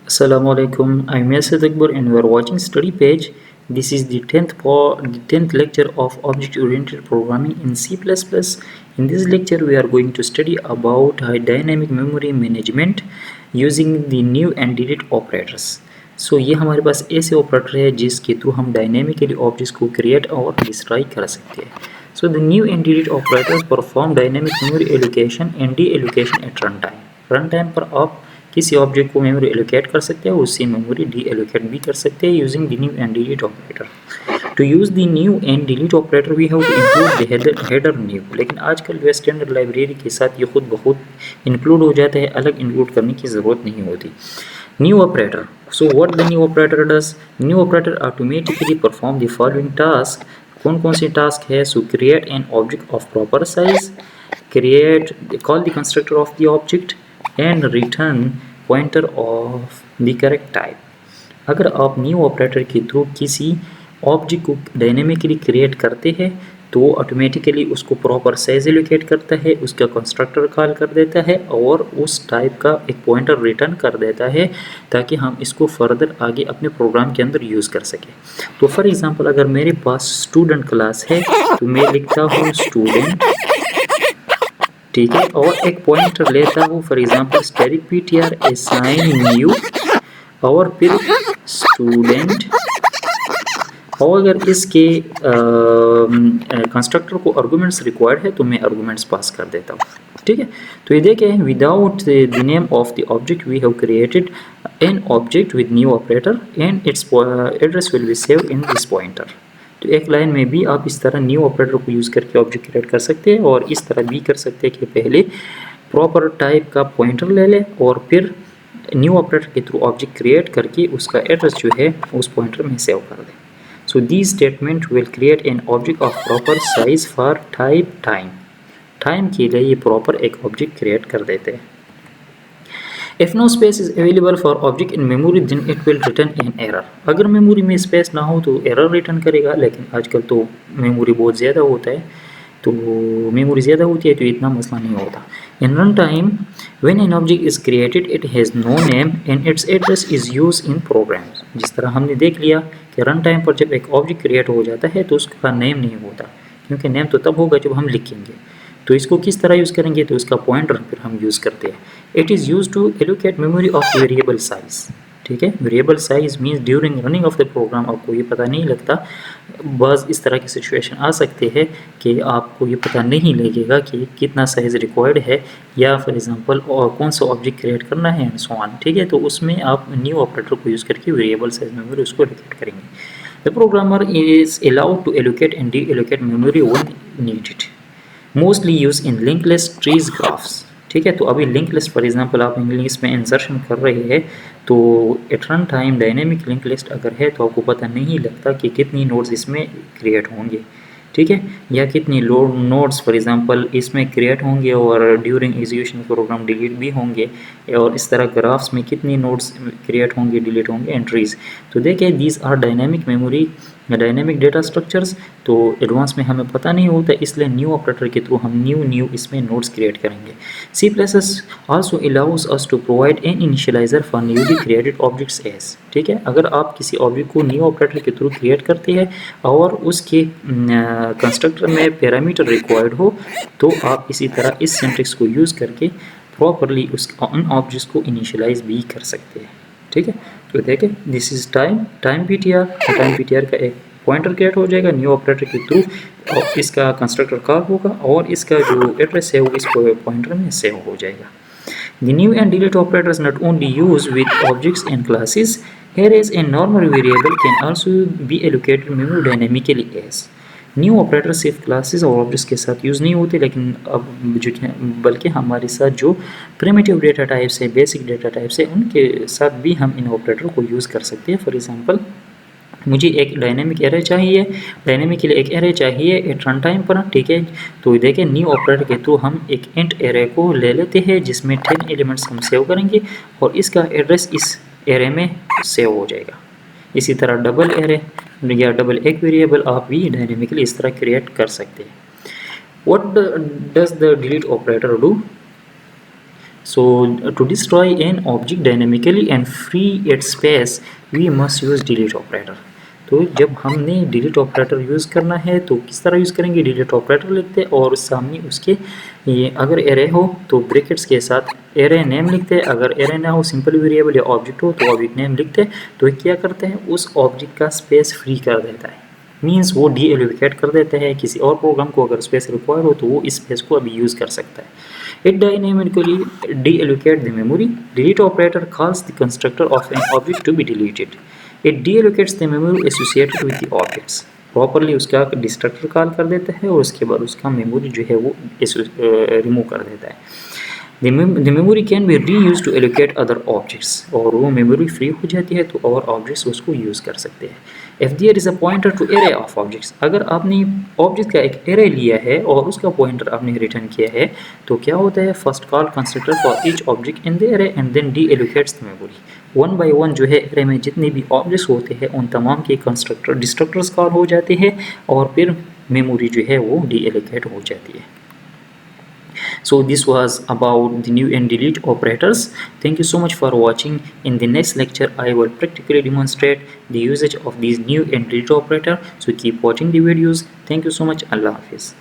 Assalamualaikum. I'm Yasir Akbar and we are watching study page. This is the 10th lecture of object oriented programming in C++. In this lecture we are going to study about dynamic memory management using the new and delete operators. So ये हमारे पास ऐसे operator है जिसके through हम dynamically objects को create और destroy कर सकते हैं. So the new and delete operators perform dynamic memory allocation and de-allocation at runtime. Runtime पर आप किसी ऑब्जेक्ट को मेमोरी एलोकेट कर सकते हैं, उससे मेमोरी डी एलोकेट भी कर सकते हैं using the new and delete operator. To use the new and delete operator we have to include the header new. लेकिन आजकल जो स्टैंडर्ड लाइब्रेरी के साथ ये खुद ब खुद इंक्लूड हो जाता है, अलग इंक्लूड करने की ज़रूरत नहीं होती. New operator. So what the new operator does? New operator automatically perform the following task. कौन कौन से टास्क है? सो create an object of proper size, create call the constructor of the object and return pointer of the correct type. अगर आप new operator के through किसी object को dynamically create करते हैं तो ऑटोमेटिकली उसको प्रॉपर साइज एलोकेट करता है, उसका कंस्ट्रक्टर कॉल कर देता है और उस टाइप का एक पॉइंटर रिटर्न कर देता है ताकि हम इसको फर्दर आगे अपने प्रोग्राम के अंदर यूज़ कर सकें. तो फॉर एग्जांपल अगर मेरे पास स्टूडेंट क्लास है तो मैं लिखता हूँ स्टूडेंट, ठीक है, और एक पॉइंटर लेता हूँ for example static ptr assign new और फिर स्टूडेंट, और अगर इसके कंस्ट्रक्टर को आर्गुमेंट्स रिक्वायर्ड है तो मैं आर्गुमेंट्स पास कर देता हूँ. ठीक है, तो ये देखें without the name of the object we have created an object with new operator and its address will be saved in this pointer. तो एक लाइन में भी आप इस तरह न्यू ऑपरेटर को यूज़ करके ऑब्जेक्ट क्रिएट कर सकते हैं और इस तरह भी कर सकते हैं कि पहले प्रॉपर टाइप का पॉइंटर ले लें और फिर न्यू ऑपरेटर के थ्रू ऑब्जेक्ट क्रिएट करके उसका एड्रेस जो है उस पॉइंटर में सेव कर दें. So this statement will create an object of proper size for type time. Time के लिए ये प्रॉपर एक ऑब्जेक्ट क्रिएट कर देते हैं. If no space is available for object in memory then it will return an error. अगर memory में space ना हो तो एरर रिटर्न करेगा, लेकिन आजकल तो मेमोरी बहुत ज़्यादा होता है, तो मेमोरी ज़्यादा होती है तो इतना मसला नहीं होता. In runtime, when an object is created it has no name and its address is used in programs. जिस तरह हमने देख लिया कि रन टाइम पर जब एक ऑब्जेक्ट क्रिएट हो जाता है तो उसका नेम नहीं होता, क्योंकि नेम तो तब होगा जब हम लिखेंगे. तो इसको किस तरह यूज़ करेंगे? तो इसका पॉइंटर फिर हम यूज़ करते हैं. It is use to allocate memory of variable size. ठीक है, variable size means during running of the program आपको ये पता नहीं लगता. बस इस तरह की सिचुएशन आ सकते हैं कि आपको ये पता नहीं लगेगा कि कितना साइज़ रिक्वायर्ड है या फॉर एग्जांपल कौन सा ऑब्जेक्ट क्रिएट करना है एंड सो ऑन. ठीक है, तो उसमें आप न्यू ऑपरेटर को यूज़ करके वेरिएबल साइज मेमोरी उसको एलोकेट करेंगे. The programmer is allowed to allocate and deallocate memory when needed. Mostly use in link list, trees, graphs. ठीक है, तो अभी लिंक लिस्ट फॉर एग्जांपल आप इंग्लिश में इंसर्शन कर रहे हैं तो at run time dynamic link list अगर है तो आपको पता नहीं लगता कि कितनी नोड्स इसमें क्रिएट होंगे. ठीक है, या कितनी नोड्स फॉर एग्जांपल इसमें क्रिएट होंगे और ड्यूरिंग एग्जीक्यूशन प्रोग्राम डिलीट भी होंगे, और इस तरह ग्राफ्स में कितनी नोड्स क्रिएट होंगे, डिलीट होंगे, एंट्रीज. तो देखिए दीज आर डायनेमिक मेमोरी या डायनेमिक डेटा स्ट्रक्चर्स. तो एडवांस में हमें पता नहीं होता, इसलिए न्यू ऑपरेटर के थ्रू हम न्यू इसमें नोड्स क्रिएट करेंगे. C++ also allows us to provide an initializer for newly created objects as. ठीक है, अगर आप किसी ऑब्जेक्ट को न्यू ऑपरेटर के थ्रू क्रिएट करते हैं और उसके कंस्ट्रक्टर में पैरामीटर रिक्वायर्ड हो तो आप इसी तरह इस सिंटैक्स को यूज़ करके प्रॉपरली उन ऑब्जेक्ट्स को इनिशियलाइज भी कर सकते हैं. ठीक है, तो देखें this is time ptr. Time ptr का एक पॉइंटर क्रिएट हो जाएगा न्यू ऑपरेटर के थ्रू और इसका कंस्ट्रक्टर कॉल होगा और इसका जो एड्रेस है वो इस पॉइंटर में सेव हो जाएगा. The new and delete operators not only used with objects and classes, arrays and normal variable can also be allocated memory dynamically as. New operator सिर्फ क्लासेस और ऑब्जेक्ट्स के साथ यूज़ नहीं होते, लेकिन अब जो बल्कि हमारे साथ जो प्रिमिटिव डेटा टाइप्स है, बेसिक डेटा टाइप्स है, उनके साथ भी हम इन ऑपरेटर को यूज़ कर सकते हैं. फॉर एग्जांपल मुझे एक डायनेमिक एरे चाहिए, डायनेमिक के लिए एक एरे चाहिए एट रन टाइम पर. ठीक है, तो देखें न्यू ऑपरेटर के थ्रू हम एक इंट एरे को ले लेते हैं जिसमें 10 एलिमेंट्स हम सेव करेंगे और इसका एड्रेस इस एरे में सेव हो जाएगा. इसी तरह डबल एरे या डबल एक वेरिएबल आप भी डायनेमिकली इस तरह क्रिएट कर सकते हैं. What does the delete operator do? So to destroy an object dynamically and free its space, we must use delete operator. तो जब हमने डिलीट ऑपरेटर यूज़ करना है तो किस तरह यूज़ करेंगे, डिलीट ऑपरेटर लिखते हैं और सामने उसके ये अगर एरे हो तो ब्रैकेट्स के साथ एरे नेम लिखते हैं, अगर एरे ना हो सिंपल वेरिएबल या ऑब्जेक्ट हो तो ऑब्जेक्ट नेम लिखते हैं। तो क्या करते हैं, उस ऑब्जेक्ट का स्पेस फ्री कर देता है, मीन्स वो डी एलोकेट कर देते हैं। किसी और प्रोग्राम को अगर स्पेस रिक्वायर हो तो वो इस स्पेस को अभी यूज़ कर सकता है। It dynamically deallocate the memory. Delete operator calls the constructor of an object to be deleted. It deallocates the memory associated with the objects. Properly उसका डिस्ट्रक्टर कॉल कर देता है और उसके बाद उसका मेमोरी जो है वो रिमूव कर देता है। The memory can be reused to allocate other objects, और वो मेमोरी फ्री हो जाती है तो और ऑब्जेक्ट्स उसको यूज़ कर सकते हैं। If there is a pointer to array of objects, अगर आपने ऑब्जेक्ट का एक एरे लिया है और उसका पॉइंटर आपने रिटर्न किया है तो क्या होता है, first call constructor for each object in the array and then deallocates the memory. One by one जो है एरे में जितने भी ऑब्जेक्ट्स होते हैं उन तमाम के कंस्ट्रक्टर डिस्ट्रक्टर्स कॉल हो जाते हैं और फिर मेमोरी जो है वो डी एलोकेट हो जाती है। So this was about the new and delete operators. Thank you so much for watching. In the next lecture I will practically demonstrate the usage of these new and delete operator. So keep watching the videos. Thank you so much. Allah Hafiz.